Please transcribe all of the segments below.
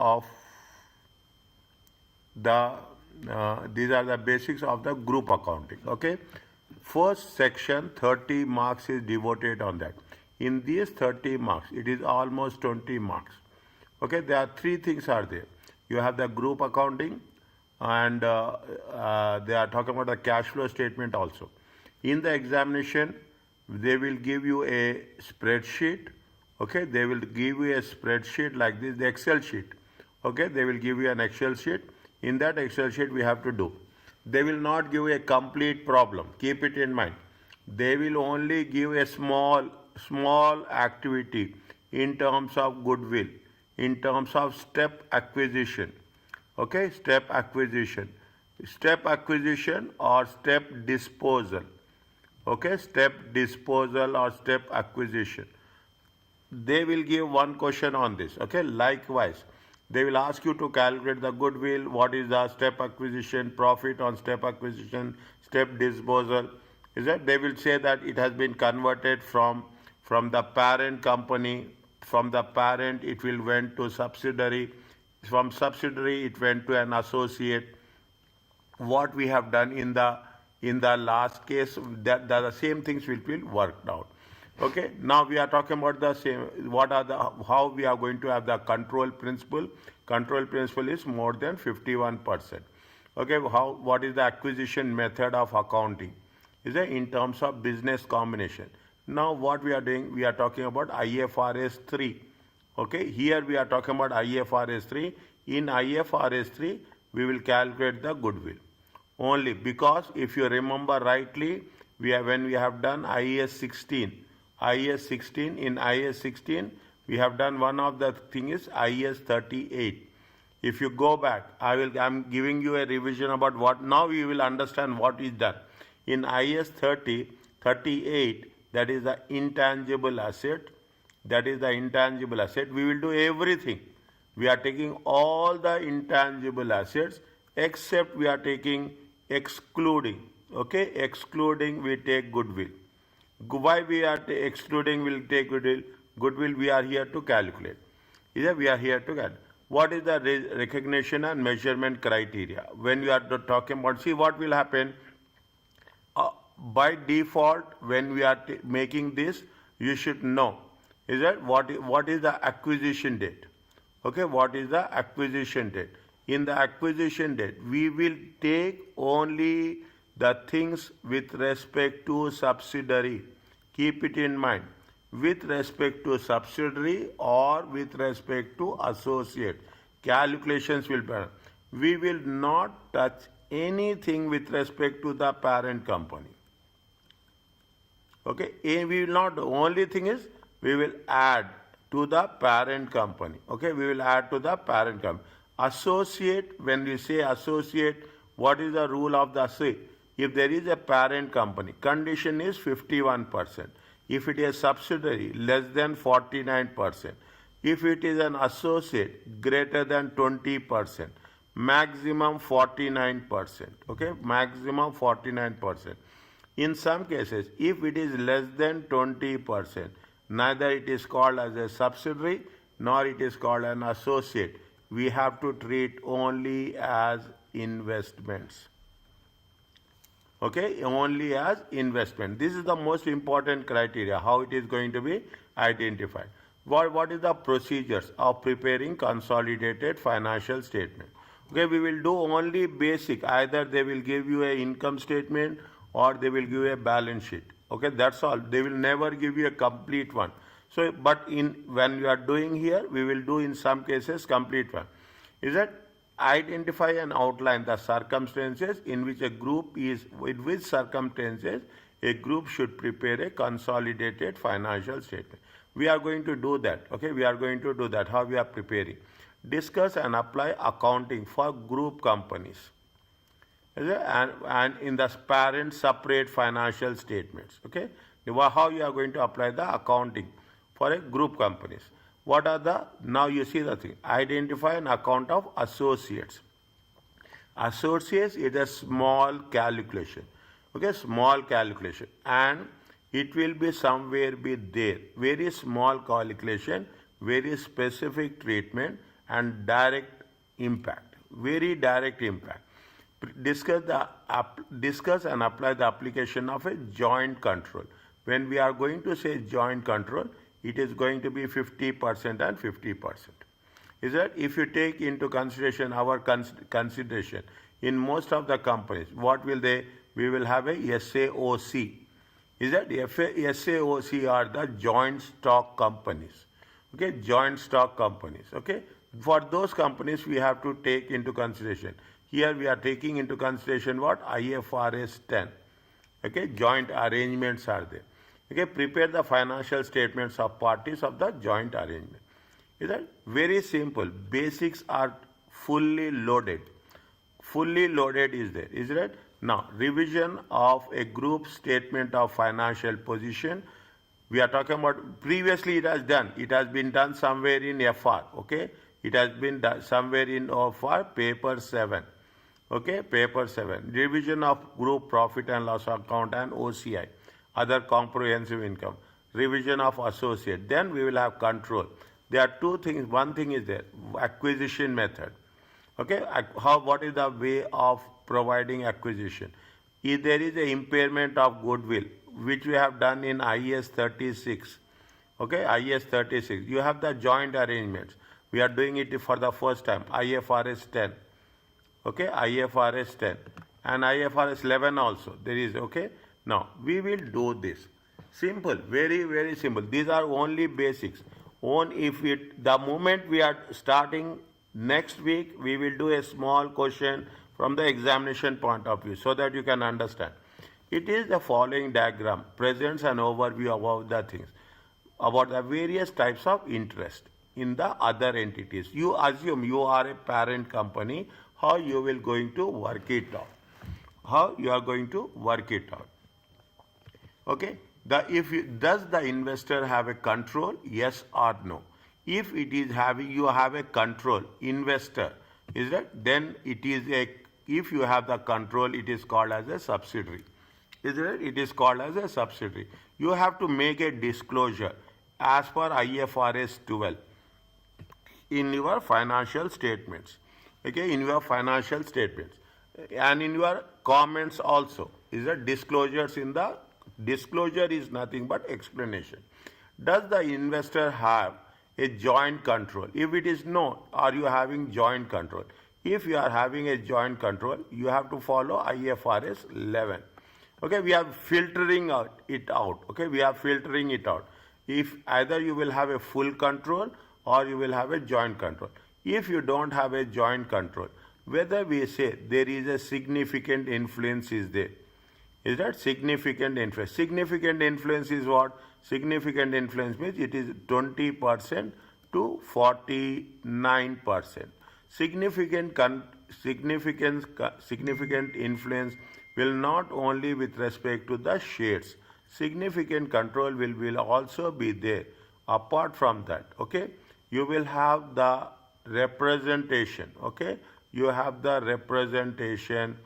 of the these are the basics of the group accounting. Okay, first section 30 marks is devoted on that. In these 30 marks, it is almost 20 marks. Okay, there are three things are there. You have the group accounting, and they are talking about the cash flow statement also. In the examination, they will give you a spreadsheet. Okay, they will give you a spreadsheet like this, the Excel sheet. Okay, they will give you an Excel sheet. In that Excel sheet, we have to do. They will not give you a complete problem. Keep it in mind. They will only give a small activity in terms of goodwill, in terms of step acquisition. Okay, step acquisition or step disposal. Okay, step disposal or step acquisition. They will give one question on this. Okay, likewise, they will ask you to calculate the goodwill, what is the step acquisition, profit on step acquisition, step disposal. Is that they will say that it has been converted from the parent company, from the parent it will went to subsidiary, from subsidiary it went to an associate. What we have done in the last case, that the same things will be worked out. Okay, now we are talking about the same, how we are going to have the control principle. Control principle is more than 51%. Okay, what is the acquisition method of accounting? Is it in terms of business combination? Now what we are doing, we are talking about IFRS 3. Okay, here we are talking about IFRS 3. In IFRS 3, we will calculate the goodwill. Only because if you remember rightly, when we have done IAS 16, in IAS 16, we have done one of the thing is IAS 38. If you go back, I'm giving you a revision about what, now you will understand what is that. In IAS 38, that is the intangible asset. That is the intangible asset. We will do everything. We are taking all the intangible assets except we are taking excluding. Okay, excluding we take goodwill. Why we are excluding will take goodwill? Goodwill we are here to calculate. We are here to calculate. What is the recognition and measurement criteria? When you are talking about, see what will happen. By default, when we are making this, you should know. Is that what is the acquisition date? Okay, what is the acquisition date? In the acquisition date, we will take only the things with respect to subsidiary. Keep it in mind. With respect to subsidiary or with respect to associate. Calculations will be done. We will not touch anything with respect to the parent company. Okay, we will not, the only thing is we will add to the parent company. Okay, we will add to the parent company. Associate, when we say associate, what is the rule of the associate? If there is a parent company, condition is 51%. If it is a subsidiary, less than 49%. If it is an associate, greater than 20%. Maximum 49%. Okay, maximum 49%. In some cases, if it is less than 20%, neither it is called as a subsidiary nor it is called an associate. We have to treat only as investments. Okay, only as investment. This is the most important criteria, how it is going to be identified. What is the procedures of preparing consolidated financial statement? Okay, we will do only basic. Either they will give you an income statement or they will give you a balance sheet. Okay, that's all. They will never give you a complete one. So, but when you are doing here, we will do in some cases complete one. Is that identify and outline the circumstances in which a group is, with which circumstances a group should prepare a consolidated financial statement. We are going to do that. Okay, we are going to do that. How we are preparing. Discuss and apply accounting for group companies. And in the parent separate financial statements. Okay, how you are going to apply the accounting for a group companies. What are the, now you see the thing, identify an account of associates. Associates is a small calculation. Okay, small calculation, and it will be somewhere be there. Very small calculation, very specific treatment, and direct impact, very direct impact. Discuss and apply the application of a joint control. When we are going to say joint control, it is going to be 50% and 50%. Is that if you take into consideration our consideration in most of the companies, what will they? We will have a SAOC. Is that SAOC are the joint stock companies. Okay, joint stock companies. Okay, for those companies we have to take into consideration. Here we are taking into consideration what? IFRS 10. Okay, joint arrangements are there. Okay, prepare the financial statements of parties of the joint arrangement. Is that very simple? Basics are fully loaded. Fully loaded is there. Is that? Now, revision of a group statement of financial position. We are talking about previously it has done. It has been done somewhere in FR. Okay, it has been done somewhere in FR paper 7. Okay, paper 7. Revision of group profit and loss account and OCI, other comprehensive income. Revision of associate. Then we will have control. There are two things. One thing is there, acquisition method. Okay, what is the way of providing acquisition? If there is an impairment of goodwill, which we have done in IS 36. Okay, IS 36. You have the joint arrangements. We are doing it for the first time, IFRS 10. Okay, IFRS 10 and IFRS 11 also there is. Okay, now we will do this. Simple, very, very simple. These are only basics. The moment we are starting next week, we will do a small question from the examination point of view so that you can understand. It is the following diagram, presents an overview about the things, about the various types of interest in the other entities. You assume you are a parent company, how you will going to work it out. How you are going to work it out. Okay. Does the investor have a control? Yes or no? If it is you have a control, investor, is that? Then it is if you have the control, it is called as a subsidiary. Is it? It is called as a subsidiary. You have to make a disclosure as per IFRS 12 in your financial statements. Okay, in your financial statements and in your comments also. Is that disclosures in the disclosure is nothing but explanation. Does the investor have a joint control? If it is no, are you having joint control? If you are having a joint control, you have to follow IFRS 11. Okay, we are filtering it out. Okay, we are filtering it out. If either you will have a full control or you will have a joint control. If you don't have a joint control, whether we say there is a significant influence is there. Is that significant influence? Significant influence is what? Significant influence means it is 20% to 49%. Significant influence will not only with respect to the shares. Significant control will also be there. Apart from that, okay, you will have the representation. Okay, you have the representation,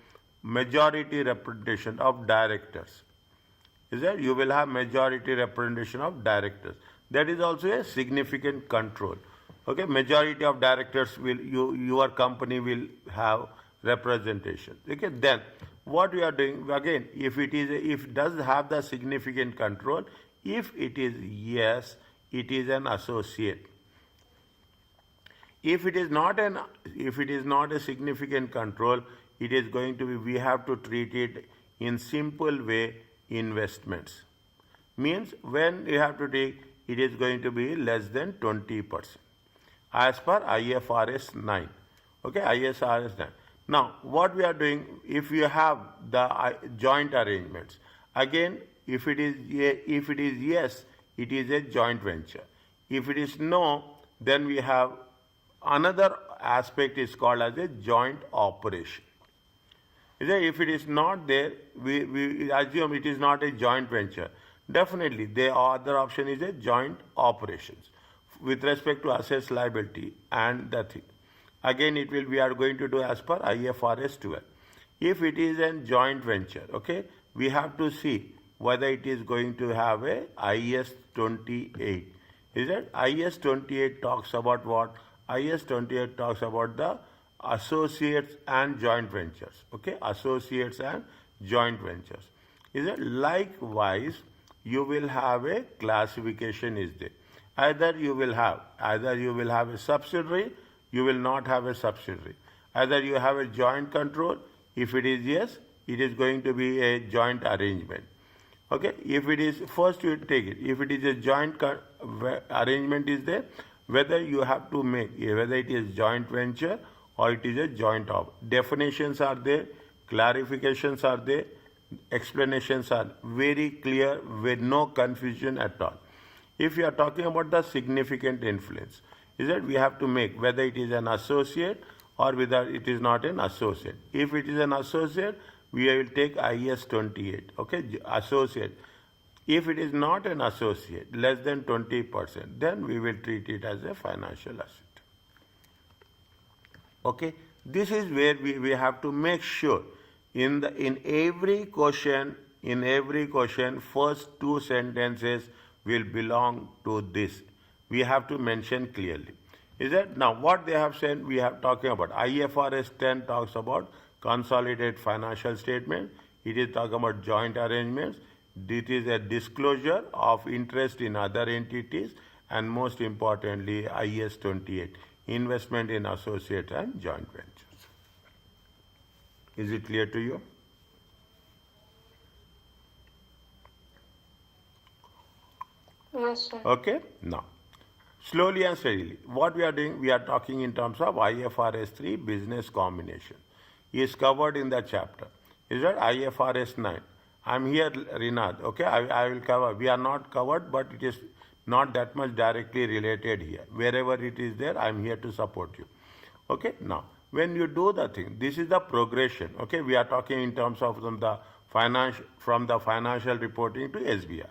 majority representation of directors. Is that? You will have majority representation of directors. That is also a significant control. Okay, majority of directors your company will have representation. Okay, then what we are doing again, if it does have the significant control, if it is yes, it is an associate. If it is not a significant control, it is going to be, we have to treat it in simple way, investments. Means when you have to take, it is going to be less than 20% as per IFRS 9. Okay, IFRS 9. Now, what we are doing, if you have the joint arrangements, again, if it is yes, it is a joint venture. If it is no, then we have another aspect is called as a joint operation. If it is not there, we assume it is not a joint venture. Definitely, the other option is a joint operations with respect to assets, liability, and the thing. Again, we are going to do as per IFRS 12. If it is a joint venture, okay, we have to see whether it is going to have a IS 28. Is it? IS 28 talks about what? IS 28 talks about the associates and joint ventures. Okay, associates and joint ventures. Is it likewise? You will have a classification is there. Either you will have a subsidiary, you will not have a subsidiary. Either you have a joint control. If it is yes, it is going to be a joint arrangement. Okay, if it is, first you take it. If it is a joint arrangement is there, whether you have to make, whether it is joint venture or it is a joint definitions are there, clarifications are there, explanations are very clear with no confusion at all. If you are talking about the significant influence, is that we have to make whether it is an associate or whether it is not an associate. If it is an associate, we will take IS 28, okay, associate. If it is not an associate, less than 20%, then we will treat it as a financial asset. Okay, this is where we have to make sure in every question, first two sentences will belong to this. We have to mention clearly. Is that now what they have said? We have talking about IFRS 10 talks about consolidated financial statement. It is talking about joint arrangements. This is a disclosure of interest in other entities, and most importantly, IS 28, investment in associates and joint ventures. Is it clear to you? Yes, sir. Okay, now slowly and steadily, what we are doing, we are talking in terms of IFRS 3 business combination. Is covered in the chapter. Is that IFRS 9? I'm here, Rinad. Okay, I will cover. We are not covered, but it is not that much directly related here. Wherever it is there, I'm here to support you. Okay, now when you do the thing, this is the progression. Okay, we are talking in terms of from the financial reporting to SBI.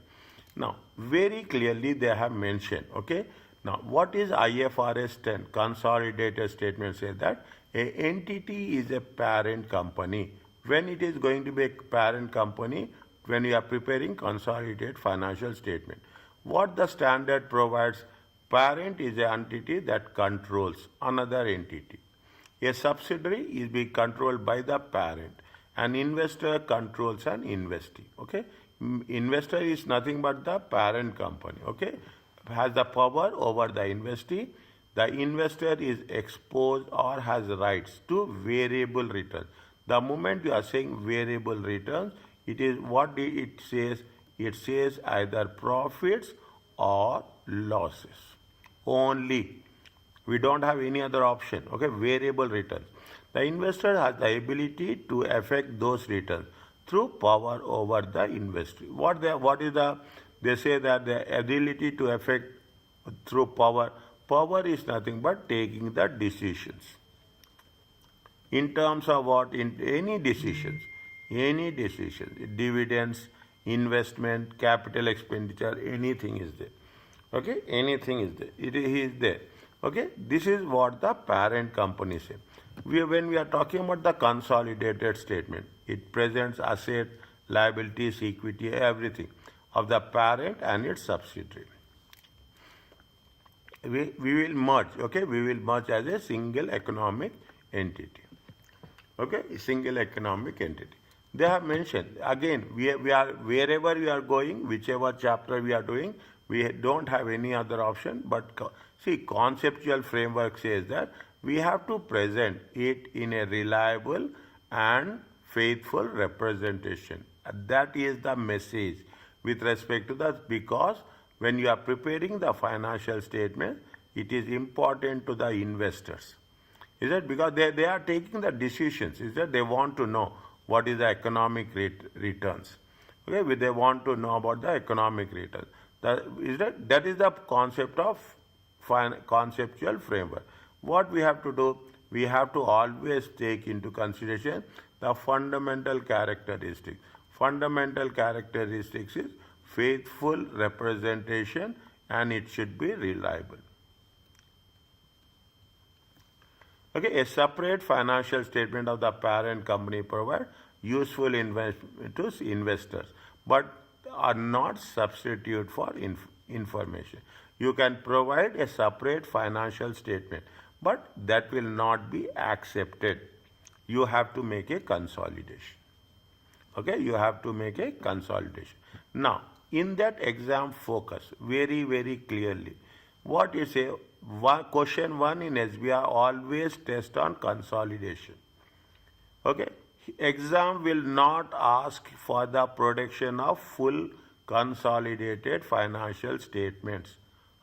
Now, very clearly they have mentioned. Okay, now what is IFRS 10? Consolidated statement says that a entity is a parent company. When it is going to be a parent company, when you are preparing consolidated financial statement, what the standard provides, parent is an entity that controls another entity. A subsidiary is being controlled by the parent. An investor controls an investee. Okay, investor is nothing but the parent company. Okay, has the power over the investee. The investor is exposed or has rights to variable returns. The moment you are saying variable returns, it is what it says. It says either profits or losses only. We don't have any other option. Okay, variable returns. The investor has the ability to affect those returns through power over the investee. They say that the ability to affect through power. Power is nothing but taking the decisions. In terms of what? In any decisions, dividends, investment, capital expenditure, anything is there. Okay, anything is there. He is there. Okay, this is what the parent company says. When we are talking about the consolidated statement, it presents asset, liabilities, equity, everything of the parent and its subsidiary. We will merge. Okay, we will merge as a single economic entity. Okay, single economic entity. They have mentioned again. We are wherever we are going, whichever chapter we are doing, we don't have any other option. But see, conceptual framework says that we have to present it in a reliable and faithful representation. That is the message with respect to that, because when you are preparing the financial statement, it is important to the investors. Is that because they are taking the decisions? Is that they want to know what is the economic returns? Okay, they want to know about the economic returns. That is the concept of conceptual framework. What we have to do, we have to always take into consideration the fundamental characteristics. Fundamental characteristics is faithful representation, and it should be reliable. Okay, a separate financial statement of the parent company provides useful investment to investors, but are not substitute for information. You can provide a separate financial statement, but that will not be accepted. You have to make a consolidation. Okay, you have to make a consolidation. Now, in that exam focus very, very clearly, what you say, question 1 in SBI always test on consolidation. Okay, exam will not ask for the production of full consolidated financial statements.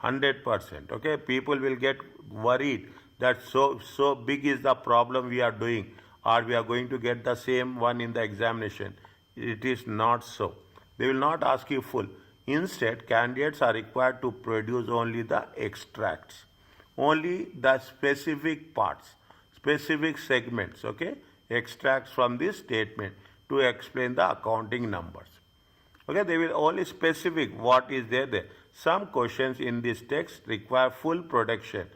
100%. Okay, people will get worried that so big is the problem we are doing, or we are going to get the same one in the examination. It is not so. They will not ask you full. Instead, candidates are required to produce only the extracts, only the specific parts, specific segments, okay, extracts from this statement to explain the accounting numbers. Okay, they will only specific what is there. Some questions in this text require full production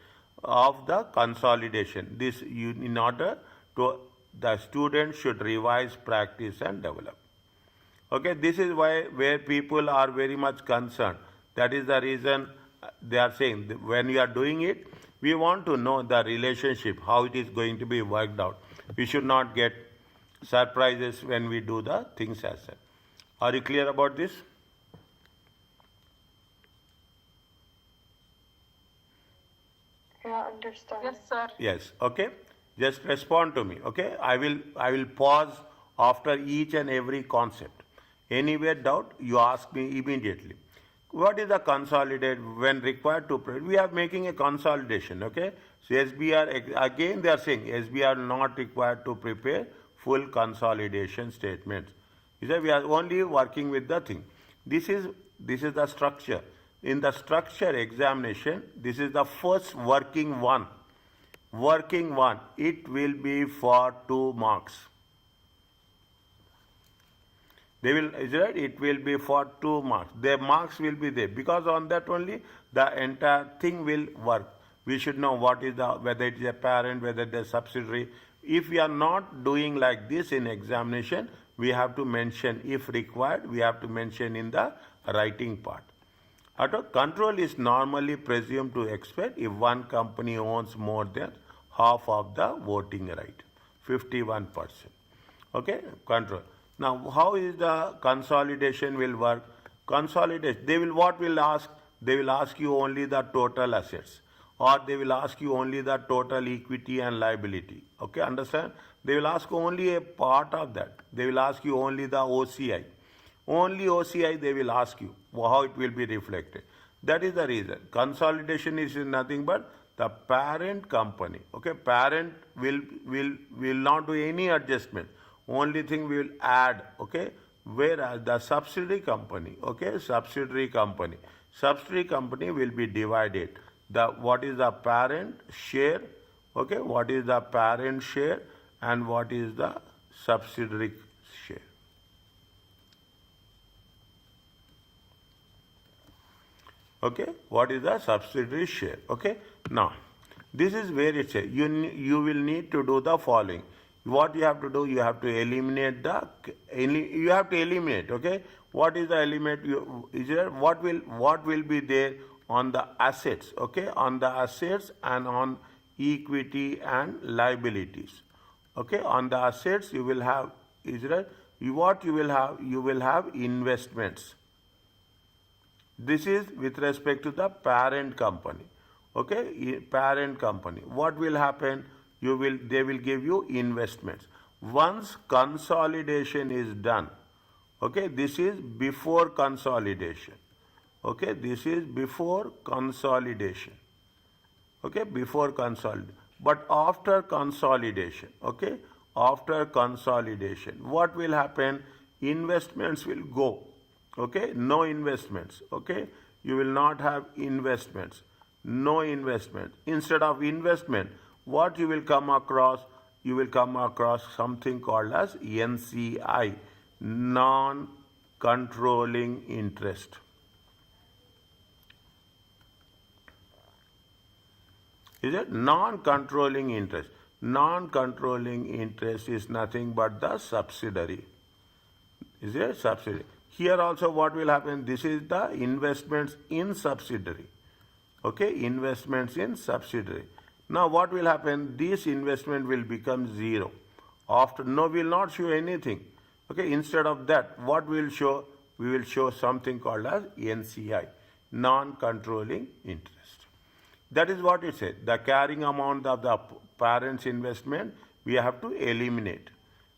of the consolidation. This in order to the student should revise, practice and develop. Okay, this is why where people are very much concerned. That is the reason they are saying when you are doing it, we want to know the relationship, how it is going to be worked out. We should not get surprises when we do the things as such. Are you clear about this? Yeah, understand. Yes, sir. Yes. Okay. Just respond to me. Okay. I will pause after each and every concept. Anywhere doubt, you ask me immediately. What is the consolidate when required to prepare? We are making a consolidation. Okay. So SBR again they are saying SBR not required to prepare full consolidation statements. He said we are only working with the thing. This is the structure. In the structure examination, this is the first working one. Working one, it will be for 2 marks. They will, is right? It will be for 2 marks. Their marks will be there because on that only the entire thing will work. We should know what is the, whether it is a parent, whether it is a subsidiary. If we are not doing like this in examination, we have to mention, if required, we have to mention in the writing part. Control is normally presumed to expect if one company owns more than half of the voting right, 51%. Okay, control. Now, how is the consolidation will work? Consolidation, they will, what will ask? They will ask you only the total assets, or they will ask you only the total equity and liability. Okay, understand? They will ask only a part of that. They will ask you only the OCI. Only OCI they will ask you how it will be reflected. That is the reason. Consolidation is nothing but the parent company. Okay, parent will not do any adjustment. Only thing we will add. Okay, whereas the subsidiary company. Okay, subsidiary company will be divided. The what is the parent share? Okay, what is the parent share and what is the subsidiary share? Okay, what is the subsidiary share? Okay, now this is where it says you will need to do the following. What you have to do, you have to eliminate okay, what is the element what will be there on the assets, okay, on the assets and on equity and liabilities. Okay, on the assets you will have what you will have investments. This is with respect to the parent company. Okay, parent company. What will happen? They will give you investments. Once consolidation is done, okay, this is before consolidation. Okay, this is before consolidation. Okay, before consolidation. But after consolidation, okay, after consolidation, what will happen? Investments will go. Okay, no investments. Okay, you will not have investments. No investment. Instead of investment, what you will come across? You will come across something called as NCI, non-controlling interest. Is it non-controlling interest? Non-controlling interest is nothing but the subsidiary. Is it subsidiary? Here also what will happen? This is the investments in subsidiary. Okay, investments in subsidiary. Now what will happen? This investment will become zero. After, no, will not show anything. Okay, instead of that, what we will show? We will show something called as NCI, non-controlling interest. That is what it says. The carrying amount of the parent's investment we have to eliminate.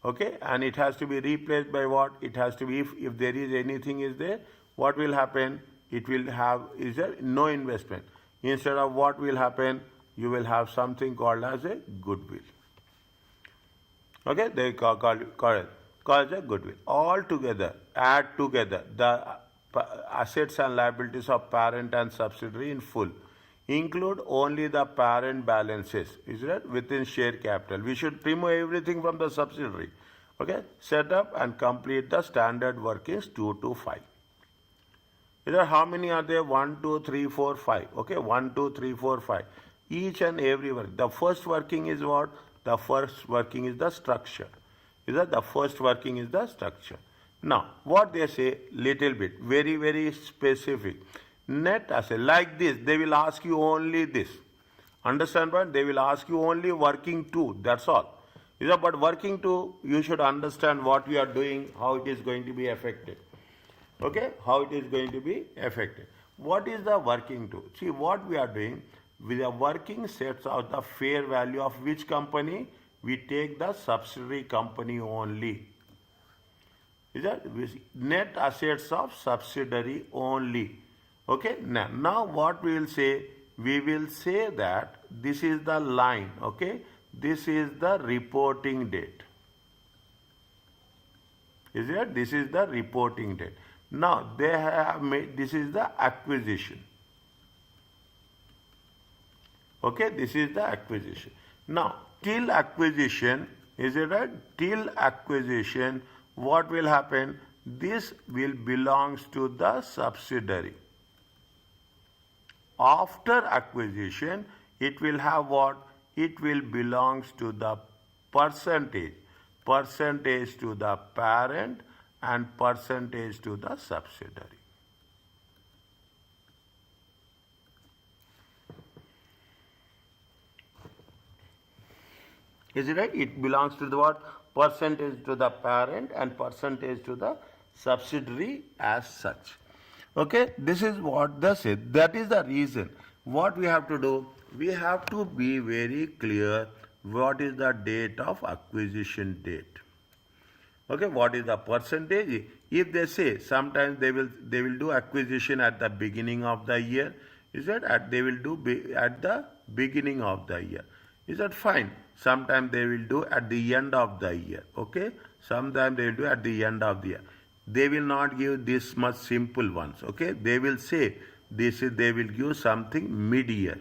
Okay, and it has to be replaced by what? It has to be, if there is anything is there, what will happen? It will have, is there no investment. Instead of what will happen? You will have something called as a goodwill. Okay, they call it a goodwill. All together, add together the assets and liabilities of parent and subsidiary in full. Include only the parent balances, is that within share capital. We should remove everything from the subsidiary. Okay, set up and complete the standard workings 2 to 5. How many are there? 1, 2, 3, 4, 5. Okay, 1, 2, 3, 4, 5. Each and every work. The first working is what? The first working is the structure. Is that the first working is the structure. Now, what they say, little bit, very, very specific. Net asset, like this, they will ask you only this. Understand what? They will ask you only working two, that's all. But working two, you should understand what you are doing, how it is going to be affected. Okay, how it is going to be affected. What is the working two? See, what we are doing, with the working sets out the fair value of which company? We take the subsidiary company only. Is that net assets of subsidiary only. Okay, now what we will say? We will say that this is the line, okay? This is the reporting date. Is it? This is the reporting date. Now they have made, this is the acquisition. Okay, this is the acquisition. Now, till acquisition, is it right? Till acquisition, what will happen? This will belongs to the subsidiary. After acquisition, it will have what? It will belongs to the percentage. Percentage to the parent and percentage to the subsidiary. Is it right? It belongs to the what? Percentage to the parent and percentage to the subsidiary as such. Okay, this is what they say. That is the reason. What we have to do? We have to be very clear what is the date of acquisition date. Okay, what is the percentage? If they say sometimes they will do acquisition at the beginning of the year, is that they will do at the beginning of the year. Is that fine? Sometimes they will do at the end of the year. Okay, sometimes they will do at the end of the year. They will not give this much simple ones. Okay, they will say this is, they will give something mid-year.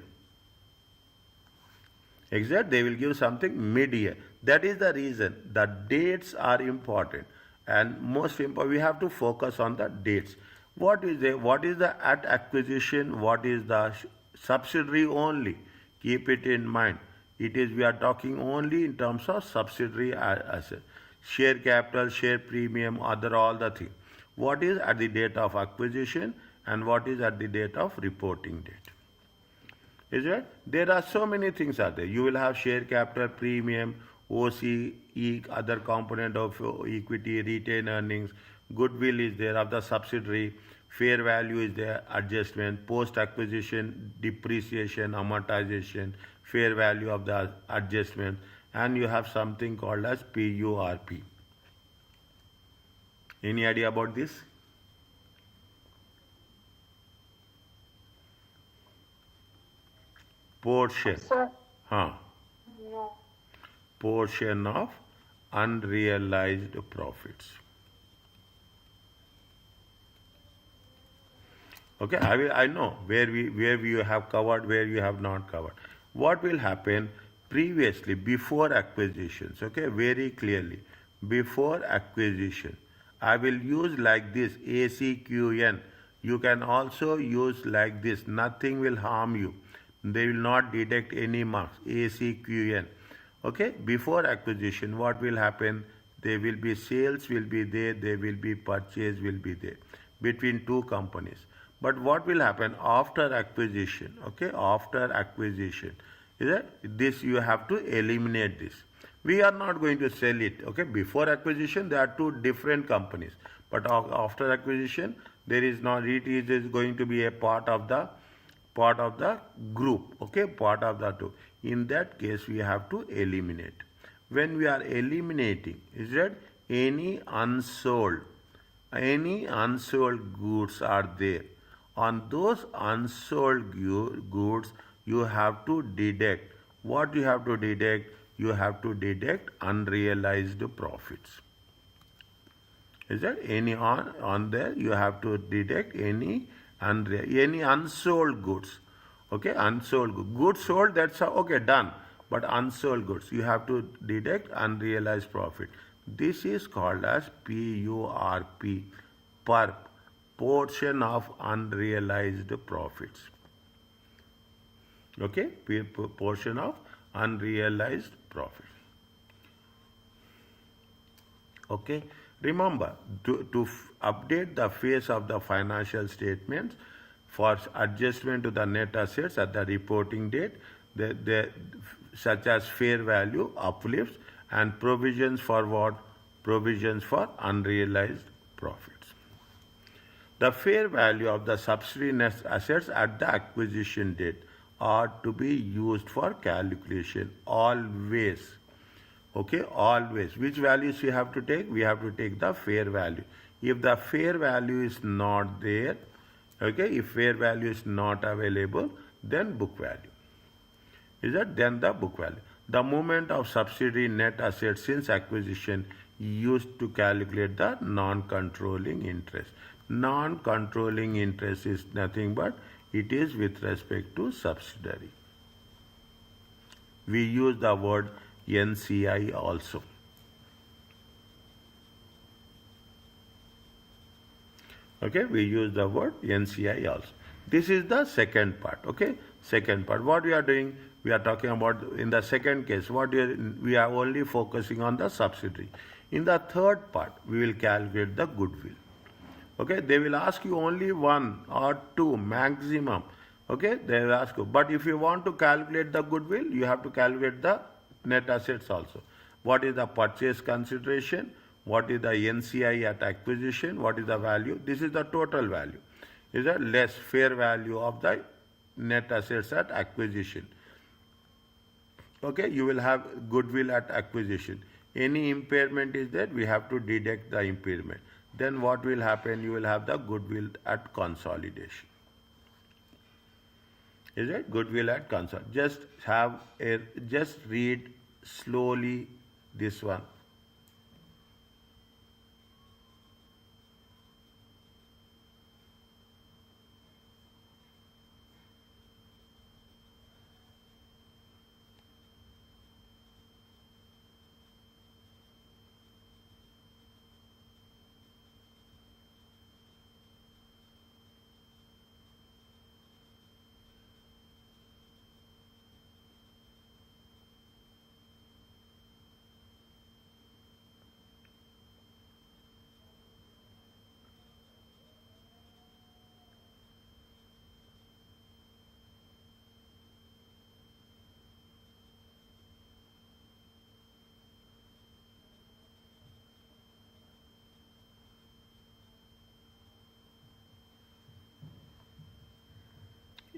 Exact, they will give something mid-year. That is the reason the dates are important, and most important we have to focus on the dates. What is the at acquisition? What is the subsidiary only? Keep it in mind. It is, we are talking only in terms of subsidiary asset. Share capital, share premium, other all the thing. What is at the date of acquisition and what is at the date of reporting date? Is it? There are so many things are there. You will have share capital, premium, OCE, other component of equity, retained earnings, goodwill is there of the subsidiary, fair value is there, adjustment, post-acquisition, depreciation, amortization, fair value of the adjustment, and you have something called as PURP. Any idea about this? Portion. Sir, Huh. no. Portion of unrealized profits. Okay, I know where we have covered, where you have not covered. What will happen previously, before acquisitions, okay, very clearly, before acquisition, I will use like this, ACQN. You can also use like this, nothing will harm you. They will not deduct any marks, ACQN. Okay, before acquisition, what will happen? there will be sales will be there will be purchase will be there between two companies. But what will happen after acquisition? Okay, after acquisition, is that this you have to eliminate this. We are not going to sell it. Okay, before acquisition there are two different companies, but after acquisition there is not. It is going to be a part of the group. Okay, part of the two. In that case, we have to eliminate. When we are eliminating, is that any unsold goods are there. On those unsold goods, you have to deduct. What you have to deduct? You have to deduct unrealized profits. Is that any on there? You have to deduct any unsold goods. Okay, unsold goods sold. That's okay, done. But unsold goods, you have to deduct unrealized profit. This is called as PURP, PURP, portion of unrealized profits. Okay, portion of unrealized profits. Okay, remember to update the face of the financial statements for adjustment to the net assets at the reporting date, such as fair value uplifts and provisions for what? Provisions for unrealized profits. The fair value of the subsidiary net assets at the acquisition date are to be used for calculation always. Okay, always. Which values we have to take? We have to take the fair value. If the fair value is not there, okay, if fair value is not available, then book value. Is that then the book value? The movement of subsidiary net assets since acquisition used to calculate the non-controlling interest. Non-controlling interest is nothing but it is with respect to subsidiary. We use the word NCI also. Okay, we use the word NCI also. This is the second part. Okay, second part. What we are doing? We are talking about in the second case. We are only focusing on the subsidiary. In the third part, we will calculate the goodwill. Okay, they will ask you only one or two maximum. Okay, they will ask you. But if you want to calculate the goodwill, you have to calculate the net assets also. What is the purchase consideration? What is the NCI at acquisition? What is the value? This is the total value. Is a less fair value of the net assets at acquisition. Okay, you will have goodwill at acquisition. Any impairment is there, we have to deduct the impairment. Then what will happen? You will have the goodwill at consolidation. Is it? Goodwill at consolidation. Just read slowly this one.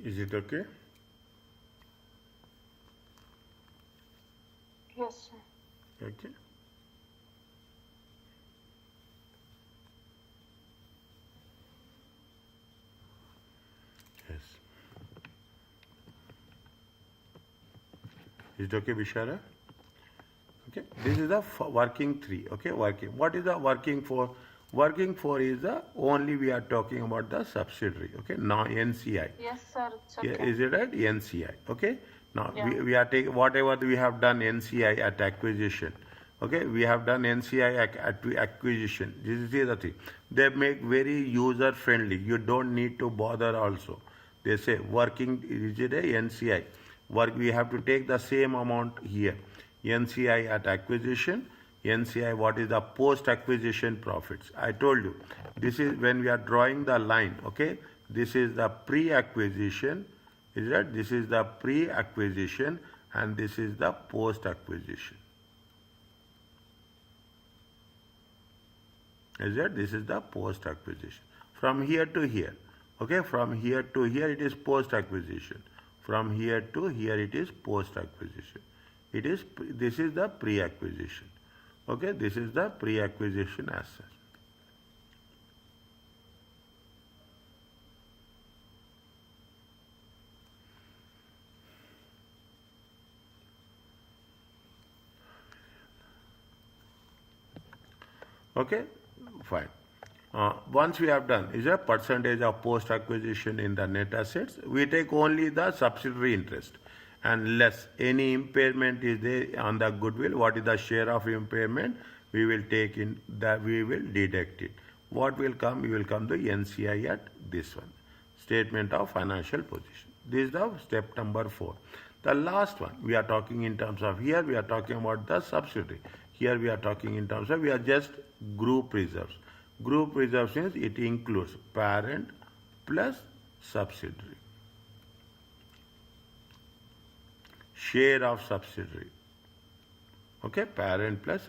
Is it okay? Yes, sir. Okay. Yes. Is it okay, Bishara? Okay. This is the working three. Okay, working. What is the working for? Working for is the only we are talking about the subsidiary. Okay, now NCI. Yes, sir. It's okay. Yeah, is it right? NCI. Okay. Now Yeah. we are taking whatever we have done NCI at acquisition. Okay, we have done NCI at acquisition. This is the thing. They make very user friendly. You don't need to bother also. They say working is it a NCI? We have to take the same amount here. NCI at acquisition, NCI, what is the post-acquisition profits? I told you, this is when we are drawing the line, okay? This is the pre-acquisition, is that? This is the pre-acquisition and this is the post-acquisition. Is that? This is the post-acquisition. From here to here, okay? From here to here it is post-acquisition. From here to here it is post-acquisition. This is the pre-acquisition. Okay, this is the pre-acquisition asset. Okay, fine. Once we have done, is a percentage of post-acquisition in the net assets, we take only the subsidiary interest and less any impairment is there on the goodwill. What is the share of impairment? We will take in that, we will deduct it. What will come? We will come to NCI at this one, statement of financial position. This is the step number 4. The last one, we are talking in terms of, here we are talking about the subsidiary. Here we are talking in terms of, we are just group reserves. Group reserves means it includes parent plus subsidiary. Share of subsidiary. Okay, parent plus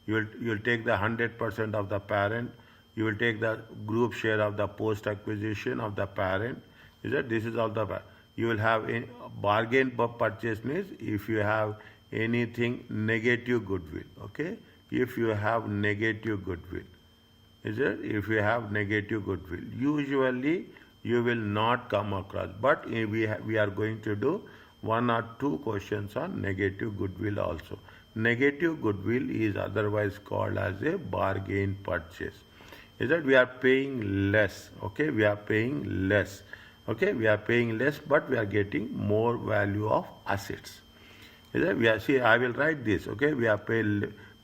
you will take the 100% of the parent. You will take the group share of the post acquisition of the parent. Is that this is all the you will have a bargain purchase means if you have anything negative goodwill. Okay, if you have negative goodwill, is it? If you have negative goodwill, usually you will not come across. But we are going to do 1 or 2 questions on negative goodwill also. Negative goodwill is otherwise called as a bargain purchase. Is that we are paying less? Okay, we are paying less. Okay, we are paying less, but we are getting more value of assets. Is that we are see? I will write this. Okay, we are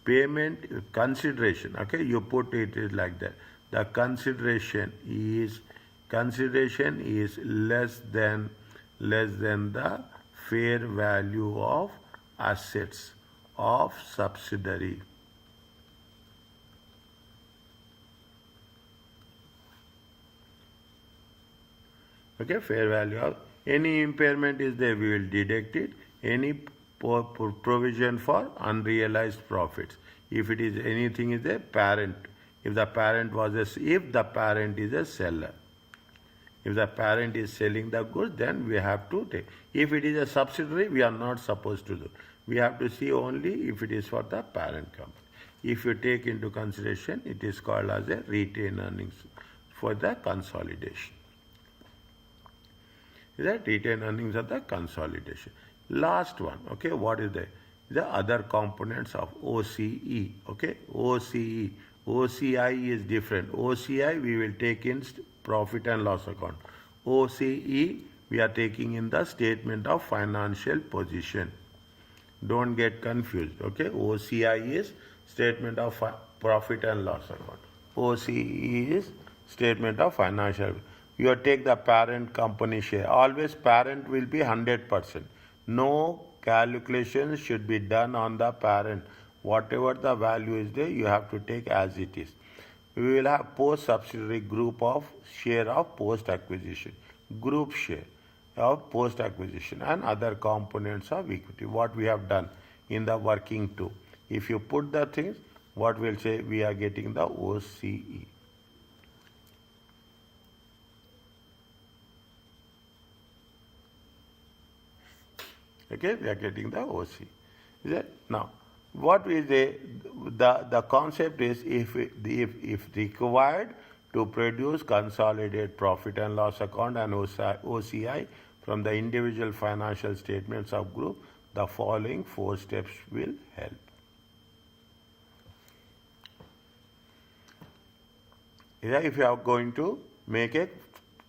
payment consideration. Okay, you put it like that. The consideration is less than the fair value of assets of subsidiary. Okay, fair value of any impairment is there, we will deduct it. Any provision for unrealized profits. If it is anything is a parent, if the parent is a seller. If the parent is selling the goods, then we have to take. If it is a subsidiary, we are not supposed to do. We have to see only if it is for the parent company. If you take into consideration, it is called as a retained earnings for the consolidation. Is that retained earnings of the consolidation? Last one, okay, what is the other components of OCE? Okay, OCE. OCI is different. OCI we will take in profit and loss account. OCE we are taking in the statement of financial position. Don't get confused. Okay, OCI is statement of profit and loss account. OCE is statement of financial. You take the parent company share. Always parent will be 100%. No calculation should be done on the parent. Whatever the value is there, you have to take as it is. We will have post-subsidiary group of share of post-acquisition, group share of post-acquisition and other components of equity. What we have done in the working 2. If you put the things, what we'll say, we are getting the OCE. Okay, we are getting the OC. Is that now? What is the concept is if required to produce consolidated profit and loss account and OCI from the individual financial statements of group, the following 4 steps will help. Yeah, if you are going to make a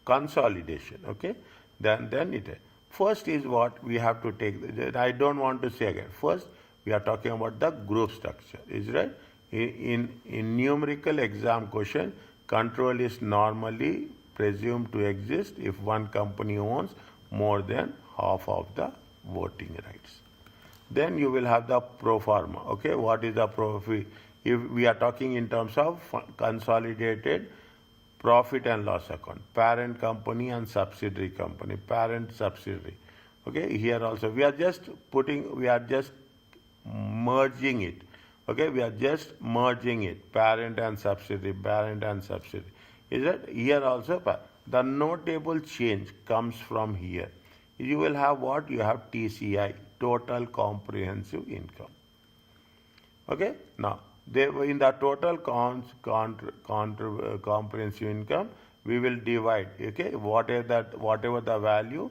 consolidation, okay, then it. First is what we have to take. I don't want to say again. First, we are talking about the group structure. Is right? In numerical exam question, control is normally presumed to exist if one company owns more than half of the voting rights. Then you will have the pro forma. Okay, what is the profit? If we are talking in terms of consolidated profit and loss account, parent company and subsidiary company, parent subsidiary. Okay, here also we are just merging it. Okay, we are just merging it, parent and subsidiary, parent and subsidiary. Is it here also? The notable change comes from here. You will have what? You have TCI, total comprehensive income. Okay, now in the total comprehensive income, we will divide. Okay, whatever the value.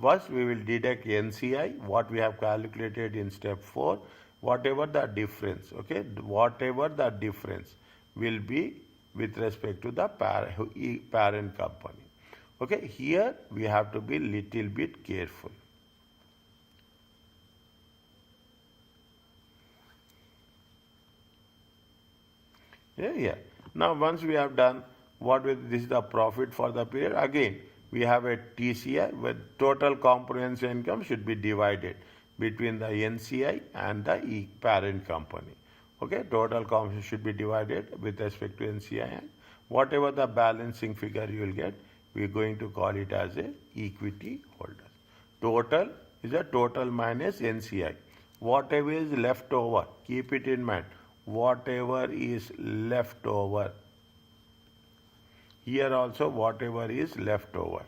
First, we will deduct NCI, what we have calculated in step 4, whatever the difference. Okay, whatever the difference will be with respect to the parent company. Okay, here we have to be little bit careful. Yeah. Now once we have done this is the profit for the period. Again, we have a TCI where total comprehensive income should be divided between the NCI and the parent company. Okay, total comprehensive should be divided with respect to NCI, and whatever the balancing figure you will get, we are going to call it as a equity holders. Total is a total minus NCI. Whatever is left over, keep it in mind. Whatever is left over. Here also whatever is left over.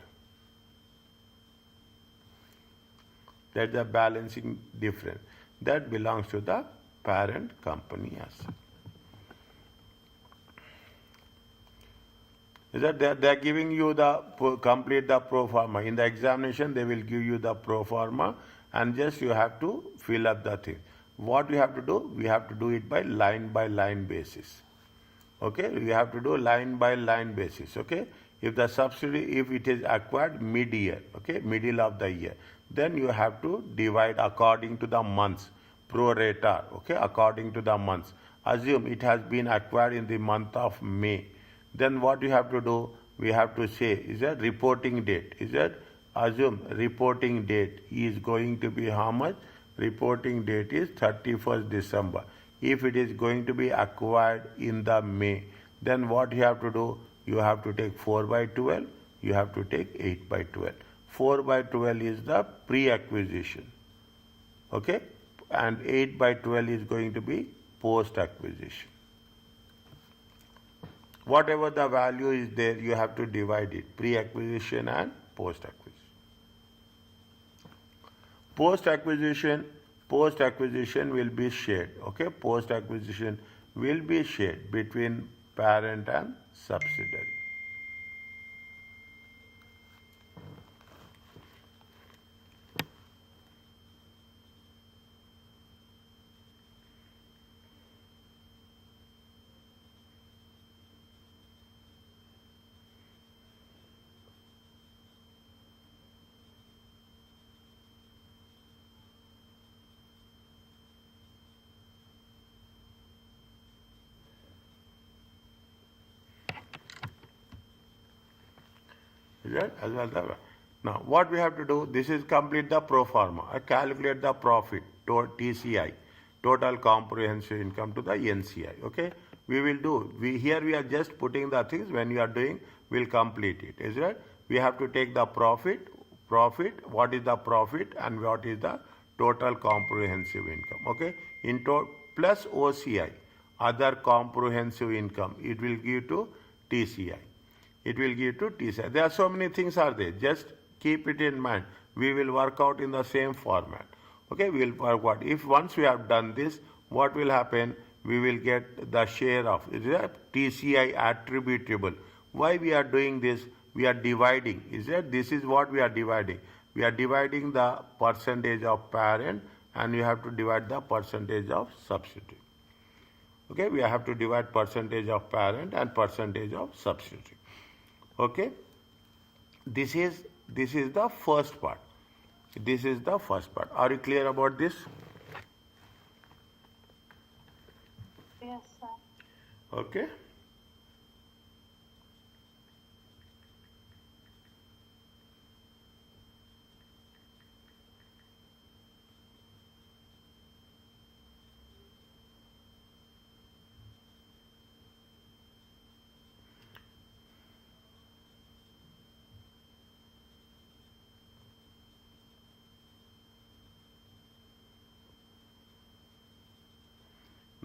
That's the balancing difference. That belongs to the parent company as such. Is that they are giving you complete the pro forma. In the examination, they will give you the pro forma, and just you have to fill up the thing. What we have to do? We have to do it by line basis. Okay, we have to do line by line basis. Okay, if the subsidy, if it is acquired mid-year, okay, middle of the year, then you have to divide according to the months, pro rata, okay, according to the months. Assume it has been acquired in the month of May. Then what you have to do? We have to say, is that reporting date? Is that assume reporting date is going to be how much? Reporting date is 31st December. If it is going to be acquired in the May, then what you have to do? You have to take 4 by 12, you have to take 8 by 12. 4 by 12 is the pre-acquisition. Okay? And 8 by 12 is going to be post-acquisition. Whatever the value is there, you have to divide it, pre-acquisition and post-acquisition. Post-acquisition will be shared. Okay, post-acquisition will be shared between parent and subsidiary. Right? As well that. Now, what we have to do, this is complete the pro forma. I calculate the profit, TCI, total comprehensive income to the NCI. Okay? We will do, here we are just putting the things when you are doing, we'll complete it. Is right? We have to take the profit, what is the profit and what is the total comprehensive income. Okay? Plus OCI, other comprehensive income, it will give to TCI. It will give to TCI. There are so many things are there. Just keep it in mind. We will work out in the same format. Okay, we will work out. If once we have done this, what will happen? We will get the share of TCI attributable. Why we are doing this? We are dividing. This is what we are dividing. We are dividing the percentage of parent and you have to divide the percentage of subsidiary. Okay, we have to divide percentage of parent and percentage of subsidiary. Okay, this is the first part. This is the first part. Are you clear about this? Yes, sir. Okay.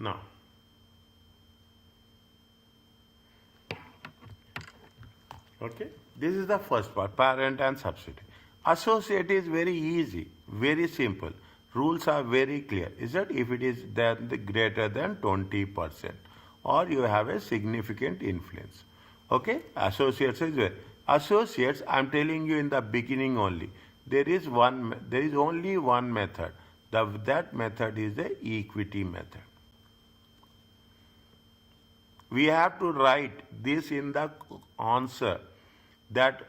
Now, okay, this is the first part, parent and subsidiary. Associate is very easy, very simple. Rules are very clear. Is that if it is then the greater than 20% or you have a significant influence. Okay, associates is where associates. I'm telling you in the beginning only. There is only one method. That method is the equity method. We have to write this in the answer that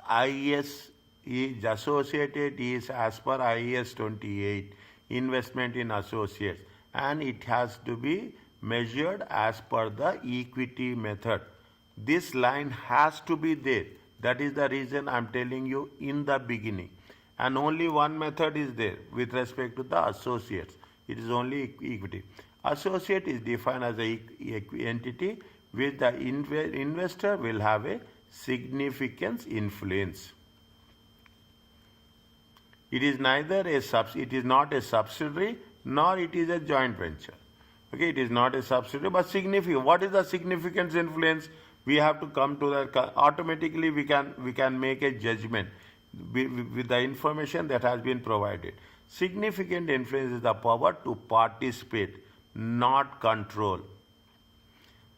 IS is associated is as per IS 28 investment in associates, and it has to be measured as per the equity method. This line has to be there. That is the reason I'm telling you in the beginning. And only one method is there with respect to the associates. It is only equity. Associate is defined as a entity which the investor will have a significant influence. It is neither it is not a subsidiary nor it is a joint venture. Okay, it is not a subsidiary but significant. What is the significance influence? We have to come to that. Automatically we can make a judgment with the information that has been provided. Significant influence is the power to participate, not control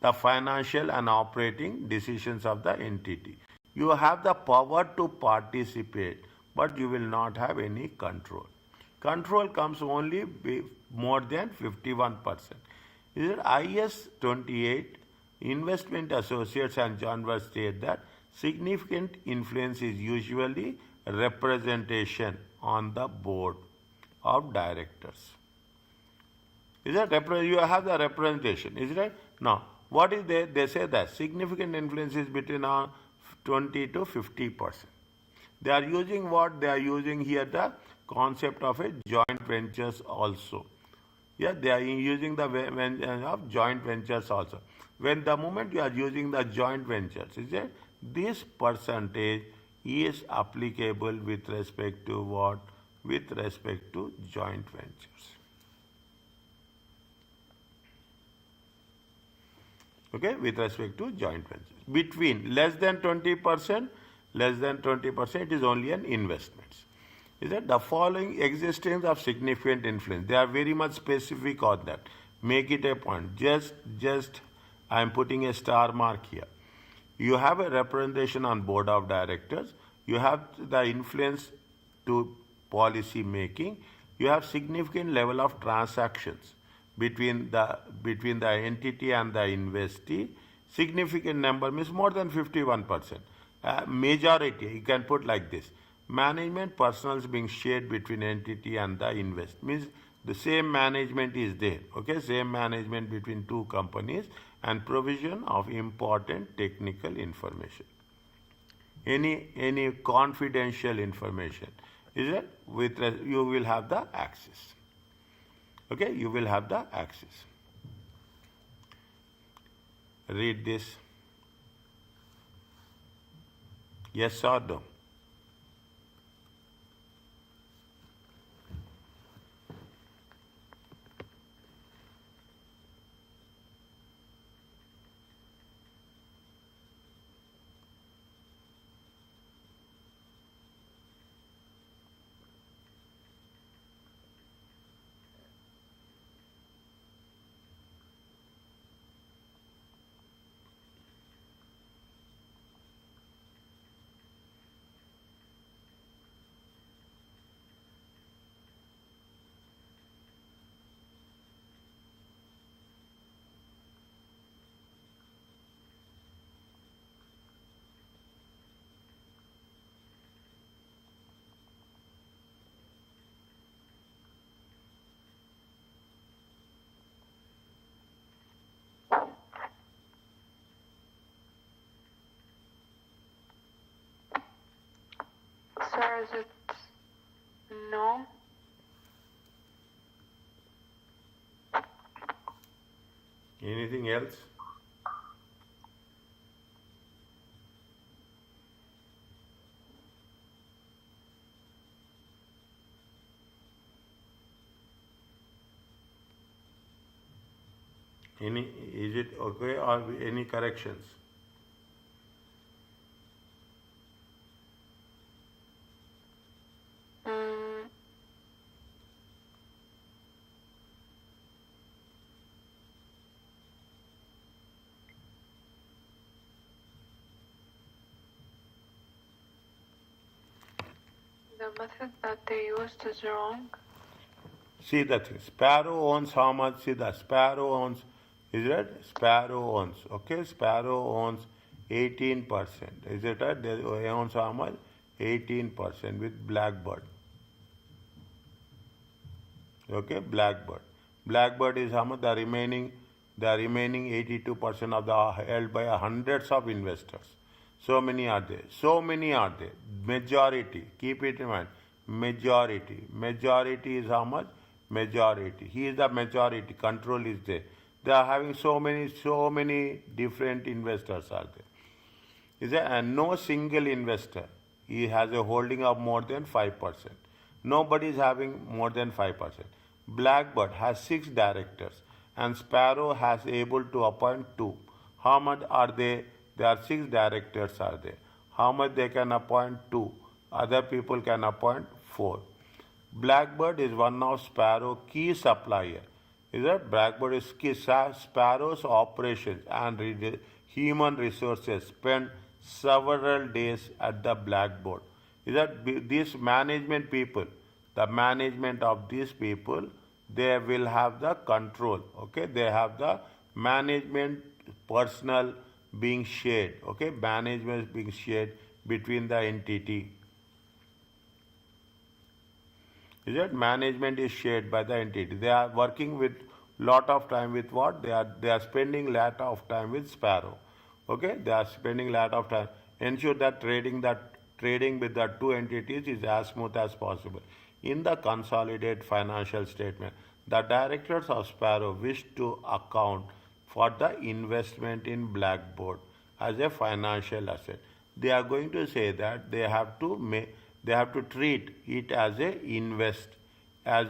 the financial and operating decisions of the entity. You have the power to participate, but you will not have any control. Control comes only more than 51%. Is it IS 28 investment associates and joint state that significant influence is usually representation on the board of directors. Is that you have the representation, is it right? Now, what is there? They say that significant influence is between 20 to 50%. They are using what? They are using here the concept of a joint ventures also. Yeah, they are using the of joint ventures also. When the moment you are using the joint ventures, is it? This percentage is applicable with respect to what? With respect to joint ventures. Okay, with respect to joint ventures. Between less than 20%, it is only an investments. Is that the following existence of significant influence? They are very much specific on that. Make it a point. Just I am putting a star mark here. You have a representation on board of directors. You have the influence to policy making. You have significant level of transactions between the entity and the investee. Significant number means more than 51%. Majority, you can put like this. Management personnel is being shared between entity and the invest. Means the same management is there. Okay, same management between two companies and provision of important technical information. Any confidential information, is it? You will have the access. Okay, you will have the access. Read this. Yes or no? Sir, is it no? Anything else? Any, is it okay or any corrections? Mm, the method that they used is wrong. See the thing. Sparrow owns how much? See the Sparrow owns, is it? Sparrow owns, okay? Sparrow owns 18%. Is it right? They owns how much? 18% with Blackbird. Okay, Blackbird. Blackbird is how much? The remaining 82% of the held by hundreds of investors. So many are there. So many are there. Majority. Keep it in mind. Majority. Majority is how much? Majority. He is the majority. Control is there. They are having so many different investors are there. Is there? And no single investor he has a holding of more than 5%. Nobody is having more than 5%. Blackbird has 6 directors and Sparrow has able to appoint 2. How much are they? There are 6 directors are there. How much they can appoint? 2. Other people can appoint 4. Blackbird is one of Sparrow key supplier. Is that Blackbird is key. Sparrow's operations and human resources spend several days at the Blackboard. Is that these management people, the management of these people, they will have the control. Okay, they have the management personal being shared. Okay, management being shared between the entity. Is that management is shared by the entity. They are working with lot of time with what? They are spending lot of time with Sparrow. Okay, they are spending lot of time. Ensure that trading with the two entities is as smooth as possible. In the consolidated financial statement, the directors of Sparrow wish to account for the investment in Blackboard as a financial asset. They are going to say that they have to treat it as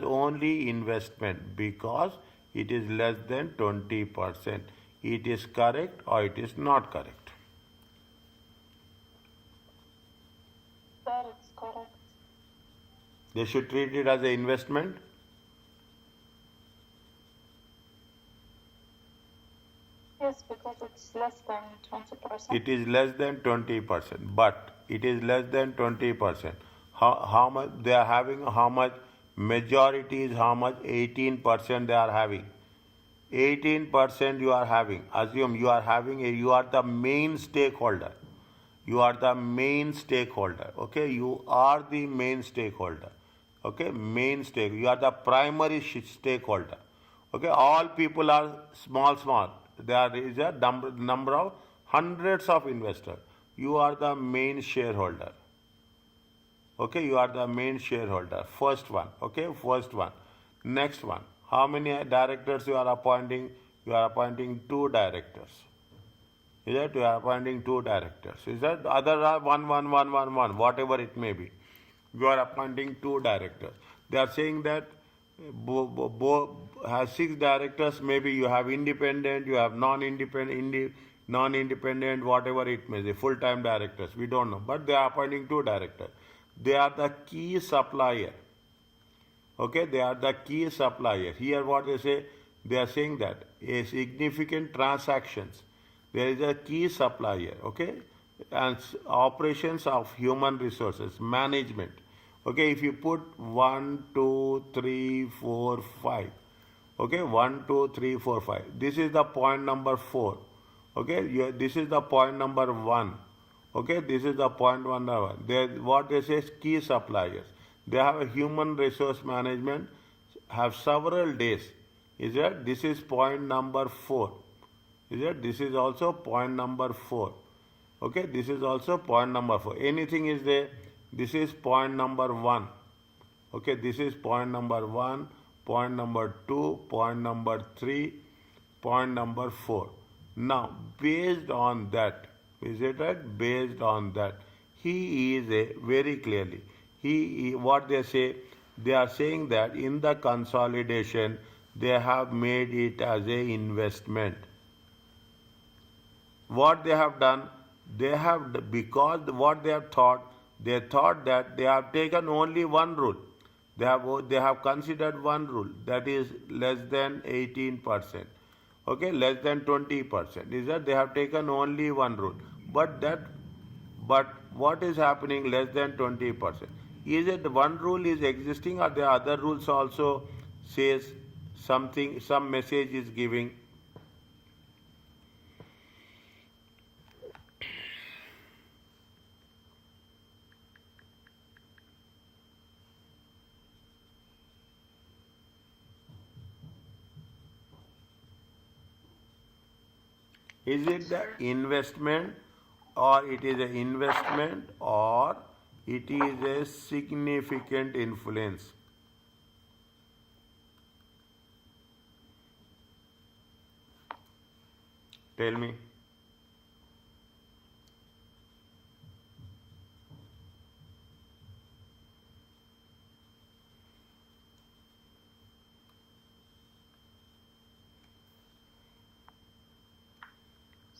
only investment because it is less than 20%. It is correct or it is not correct. Sir, it's correct. They should treat it as an investment. Yes, because it's less than 20%. It is less than 20%, but it is less than 20%. How much they are having? How much? Majority is how much? 18% they are having. 18% you are having. Assume you are you are the main stakeholder. You are the main stakeholder. Okay, you are the main stakeholder. Okay, main stake. You are the primary stakeholder. Okay, all people are small. There is a number of hundreds of investors. You are the main shareholder. Okay, you are the main shareholder. First one. Okay, first one. Next one. How many directors you are appointing? You are appointing 2 directors. Is that you are appointing 2 directors? Is that other are one, whatever it may be? You are appointing 2 directors. They are saying that has 6 directors. Maybe you have independent, you have non-independent, whatever it may be, full-time directors. We don't know, but they are appointing 2 directors. They are the key supplier. Okay, they are the key supplier. Here what they say, they are saying that a significant transactions, there is a key supplier, okay, and operations of human resources, management. Okay, if you put 1, 2, 3, 4, 5, okay, 1, 2, 3, 4, 5. This is the point number 4. Okay, this is the point number 1. Okay, this is the point number 1. What they say is key suppliers. They have a human resource management, have several days. Is that this is point number 4? Is that this is also point number 4? Okay, this is also point number 4. Anything is there? This is point number 1. Okay, this is point number 1, point number 2, point number 3, point number 4. Now, based on that, is it right? Based on that, he is very clearly. What they say, they are saying that in the consolidation, they have made it as a investment. What they have done, they have, because what they thought that they have taken only one rule. They have considered one rule, that is less than 18%. Okay, less than 20%. Is that they have taken only one rule. But what is happening less than 20%? Is it one rule is existing, or the other rules also says something, some message is giving? Is it the investment, or it is an investment, or it is a significant influence? Tell me.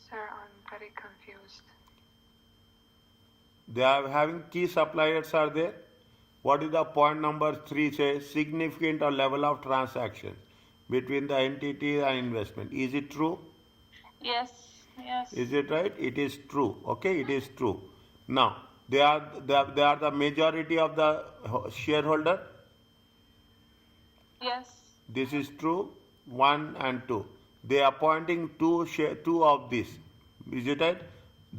Sir, I'm very confused. They are having key suppliers are there. What is the point number 3 say? Significant or level of transaction between the entity and investment. Is it true? Yes. Yes. Is it right? It is true. Okay, it is true. Now, they are the majority of the shareholder. Yes. This is true. 1 and 2. They are appointing two of these. Is it right?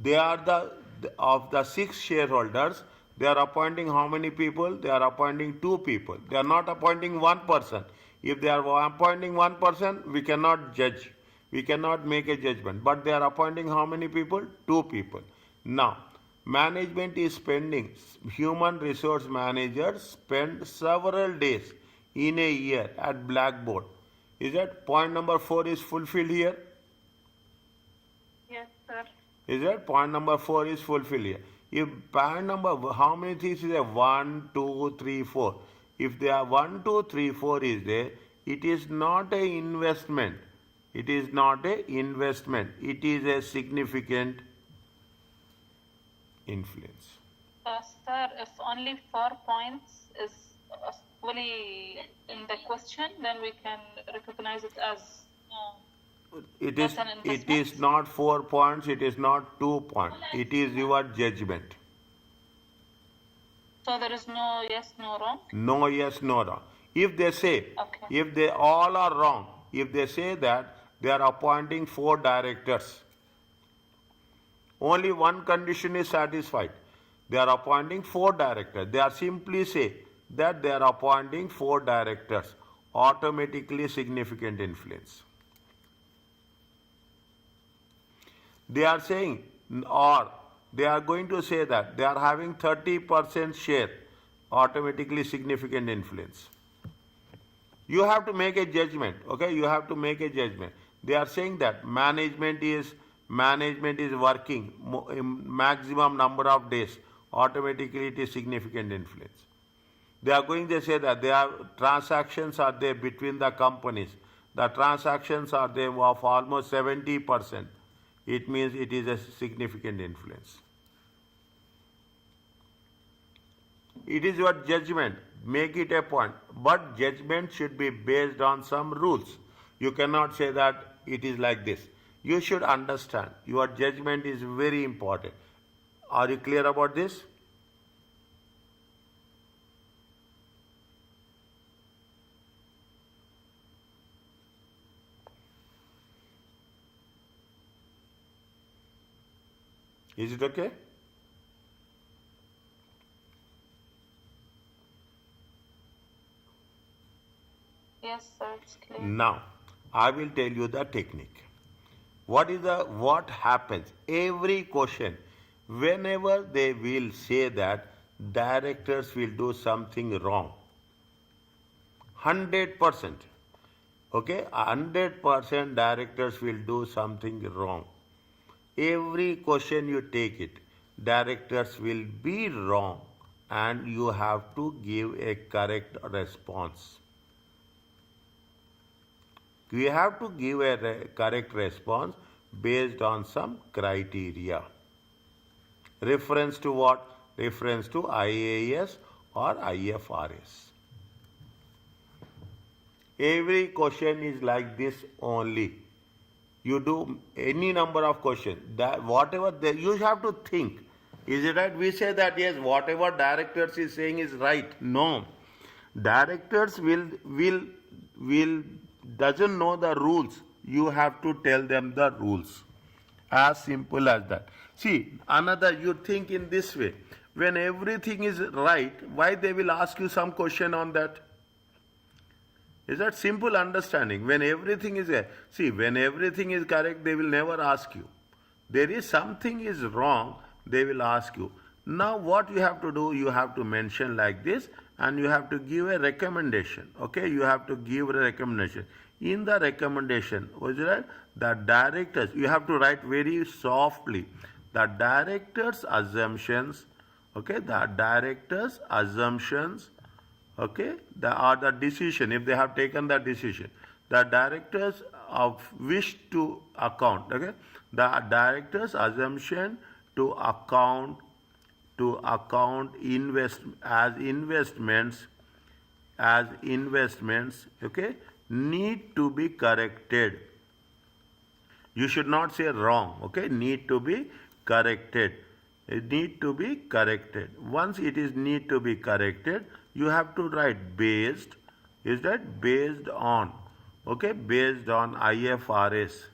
They are of the 6 shareholders. They are appointing how many people? They are appointing 2 people. They are not appointing one person. If they are appointing one person, we cannot judge. We cannot make a judgment. But they are appointing how many people? 2 people. Now, management is spending, human resource managers spend several days in a year at blackboard. Is that point number 4 is fulfilled here? Yes, sir. Is that point number 4 is fulfilled here? If point number, how many things is there? 1, 2, 3, 4. If there are 1, 2, 3, 4 is there, it is not a investment. It is not a investment. It is a significant influence. Sir, if only 4 points is fully in the question, then we can recognize it as It as is, an it investment. is not 4 points, it is not 2 points. It is your judgment. So there is no yes, no wrong. No yes, no wrong. If they say, Okay. if they all are wrong, if they say that they are appointing 4 directors, only one condition is satisfied. They are appointing 4 directors. They are simply say that they are appointing 4 directors. Automatically significant influence. They are saying, or they are going to say that they are having 30% share, automatically significant influence. You have to make a judgment, okay? You have to make a judgment. They are saying that management is working maximum number of days, automatically it is significant influence. They are going to say that there are transactions are there between the companies. The transactions are there of almost 70%. It means it is a significant influence. It is your judgment. Make it a point. But judgment should be based on some rules. You cannot say that it is like this. You should understand. Your judgment is very important. Are you clear about this? Is it okay? Yes, sir, it's clear. Now, I will tell you the technique. What happens? Every question, whenever they will say that directors will do something wrong, 100%, okay, 100% directors will do something wrong. Every question you take it, directors will be wrong, and you have to give a correct response. You have to give a correct response based on some criteria. Reference to what? Reference to IAS or IFRS. Every question is like this only. You do any number of questions. That whatever you have to think. Is it right? We say that yes, whatever directors is saying is right. No. Directors will doesn't know the rules. You have to tell them the rules. As simple as that. See, another you think in this way. When everything is right, why they will ask you some question on that? Is that simple understanding? When everything is see, when everything is correct, they will never ask you. There is something is wrong, they will ask you. Now what you have to do, you have to mention like this and you have to give a recommendation. Okay, you have to give a recommendation. In the recommendation, was it right? The directors, you have to write very softly. The directors' assumptions, okay, the directors' assumptions, okay, the decision, if they have taken the decision, the directors of wish to account, okay, the directors assumption to account as investments, okay, need to be corrected. You should not say wrong, okay, need to be corrected. It need to be corrected. Once it is need to be corrected, you have to write based, is that based on, okay, based on IFRS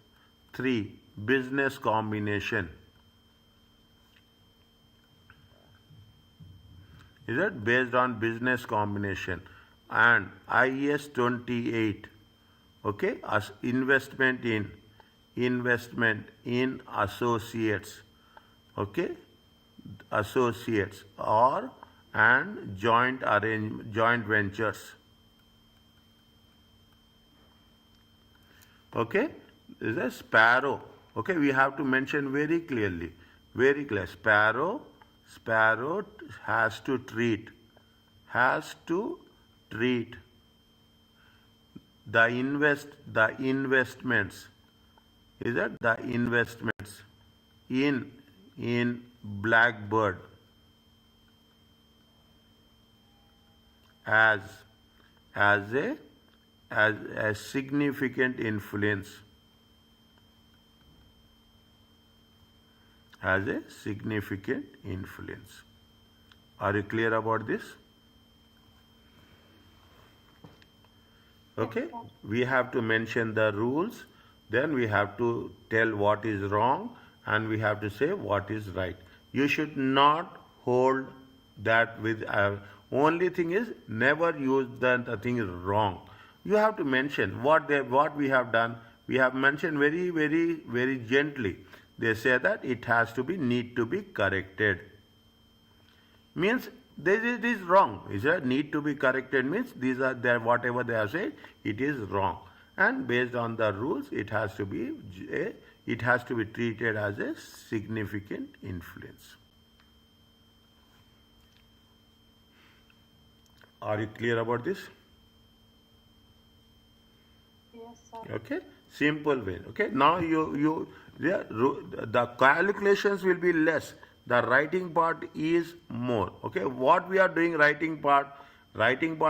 3 business combination. Is that based on business combination and IS 28, okay, as investment in associates, okay, associates or and joint ventures. Okay, this is a sparrow. Okay, we have to mention very clearly, very clear. Sparrow has to treat the investments, is that the investments in Blackbird as a significant influence, as a significant influence. Are you clear about this? Okay, we have to mention the rules, then we have to tell what is wrong and we have to say what is right. You should not hold that with only thing is never use that the thing is wrong. You have to mention what we have done. We have mentioned very gently. They say that it has to be need to be corrected. Means this is wrong. Is that need to be corrected means these are there whatever they have said it is wrong. And based on the rules it has to be treated as a significant influence. Are you clear about this? Yes, sir. Okay, simple way. Okay, now the calculations will be less. The writing part is more. Okay, what we are doing writing part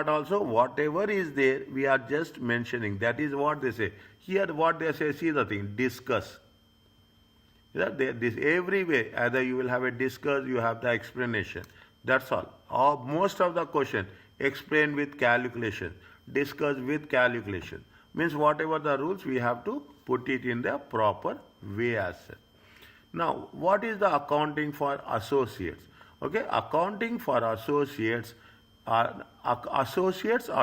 also whatever is there we are just mentioning. That is what they say. Here what they say, see the thing, discuss. This every way either you will have a discuss, you have the explanation. That's all. Or most of the question explain with calculation, discuss with calculation. Means whatever the rules we have to put it in the proper way as such. Now, what is the accounting for associates? Okay, accounting for associates are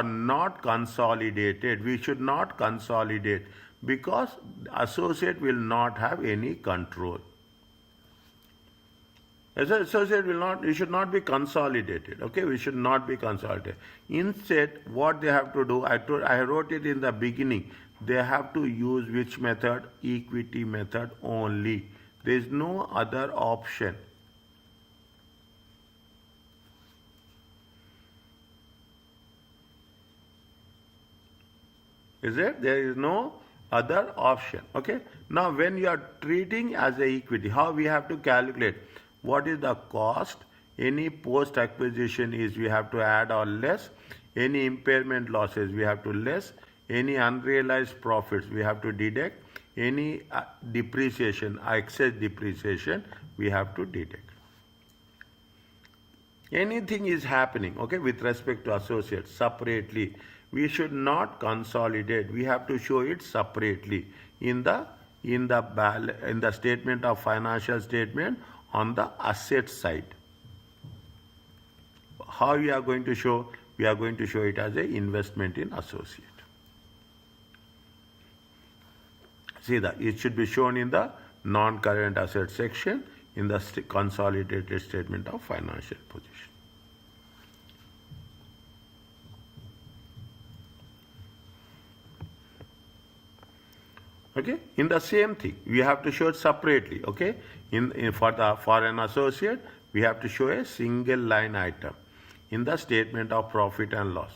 not consolidated. We should not consolidate because associate will not have any control. As an associate it should not be consolidated. Okay, we should not be consolidated. Instead, what they have to do, I wrote it in the beginning. They have to use which method? Equity method only. There is no other option. Is it? There is no other option. Okay. Now, when you are treating as a equity, how we have to calculate? What is the cost? Any post acquisition is we have to add or less. Any impairment losses we have to less. Any unrealized profits we have to deduct. Any depreciation, excess depreciation we have to deduct. Anything is happening, okay, with respect to associates separately, we should not consolidate. We have to show it separately in the statement of financial statement on the asset side. How we are going to show? We are going to show it as an investment in associate. See that it should be shown in the non-current asset section in the consolidated statement of financial position. Okay, in the same thing we have to show it separately. Okay, for an associate we have to show a single line item in the statement of profit and loss.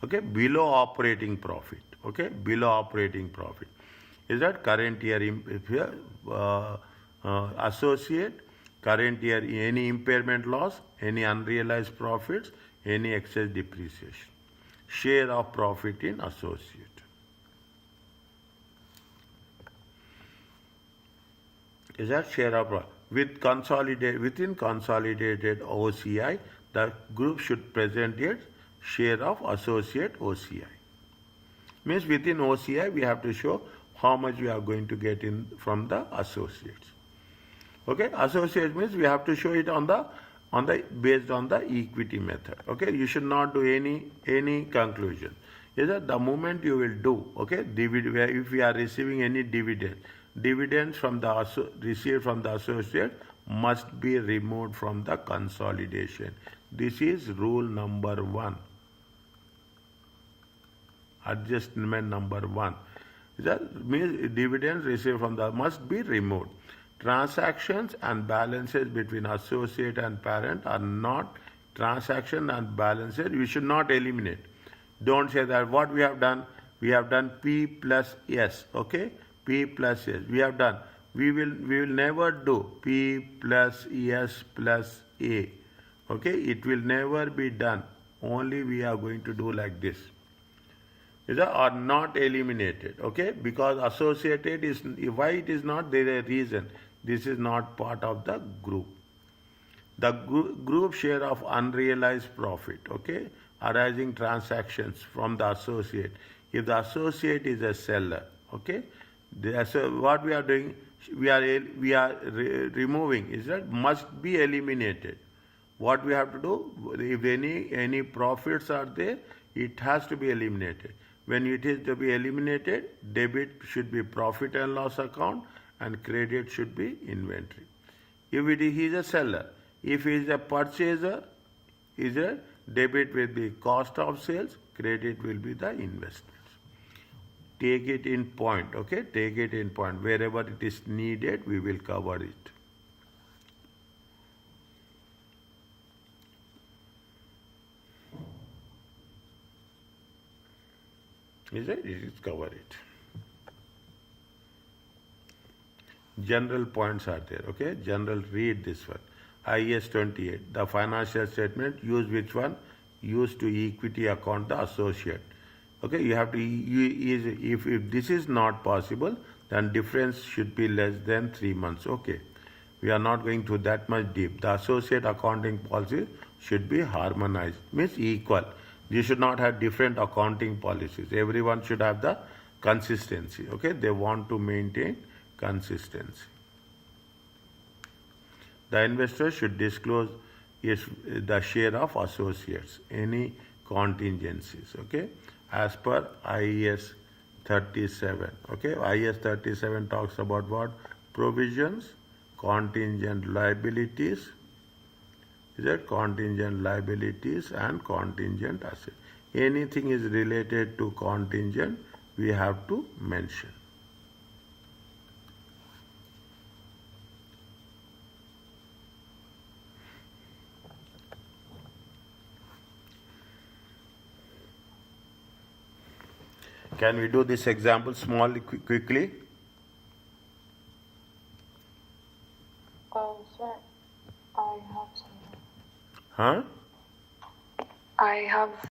Okay, below operating profit. Okay, below operating profit is that current year associate, current year any impairment loss, any unrealized profits, any excess depreciation, share of profit in associate. Is that share of profit? Within consolidated OCI, the group should present its share of associate OCI. Means within OCI we have to show how much we are going to get in from the associates. Okay, associates means we have to show it based on the equity method. Okay, you should not do any conclusion. Is that the moment you will do, okay, if we are receiving any dividends from received from the associate must be removed from the consolidation. This is rule number 1. Adjustment number 1. That means dividends received from the must be removed. Transactions and balances between associate and parent are not transaction and balances. We should not eliminate. Don't say that what we have done. We have done P plus S. Okay, P plus S. We have done. We will never do P plus S plus A. Okay, it will never be done. Only we are going to do like this. Are not eliminated, okay, because associated is why it is not, there is a reason. This is not part of the group. The group share of unrealized profit, okay, arising transactions from the associate. If the associate is a seller, okay, what we are doing, we are removing, is that must be eliminated. What we have to do, if any profits are there, it has to be eliminated. When it is to be eliminated, debit should be profit and loss account and credit should be inventory. If he is a seller, if he is a purchaser, debit will be cost of sales, credit will be the investments. Take it in point, okay? Take it in point. Wherever it is needed, we will cover it. Is it? It is cover it. General points are there, okay? General, read this one. IS 28. The financial statement, use which one? Use to equity account the associate. Okay, you have to, if this is not possible, then difference should be less than 3 months. Okay, we are not going to that much deep. The associate accounting policy should be harmonized, means equal. You should not have different accounting policies. Everyone should have the consistency. Okay, they want to maintain consistency. The investor should disclose the share of associates, any contingencies. Okay, as per IAS 37. Okay, IAS 37 talks about what? Provisions, contingent liabilities. Is that contingent liabilities and contingent assets? Anything is related to contingent, we have to mention. Can we do this example small quickly? Sir, I have some. Huh? I have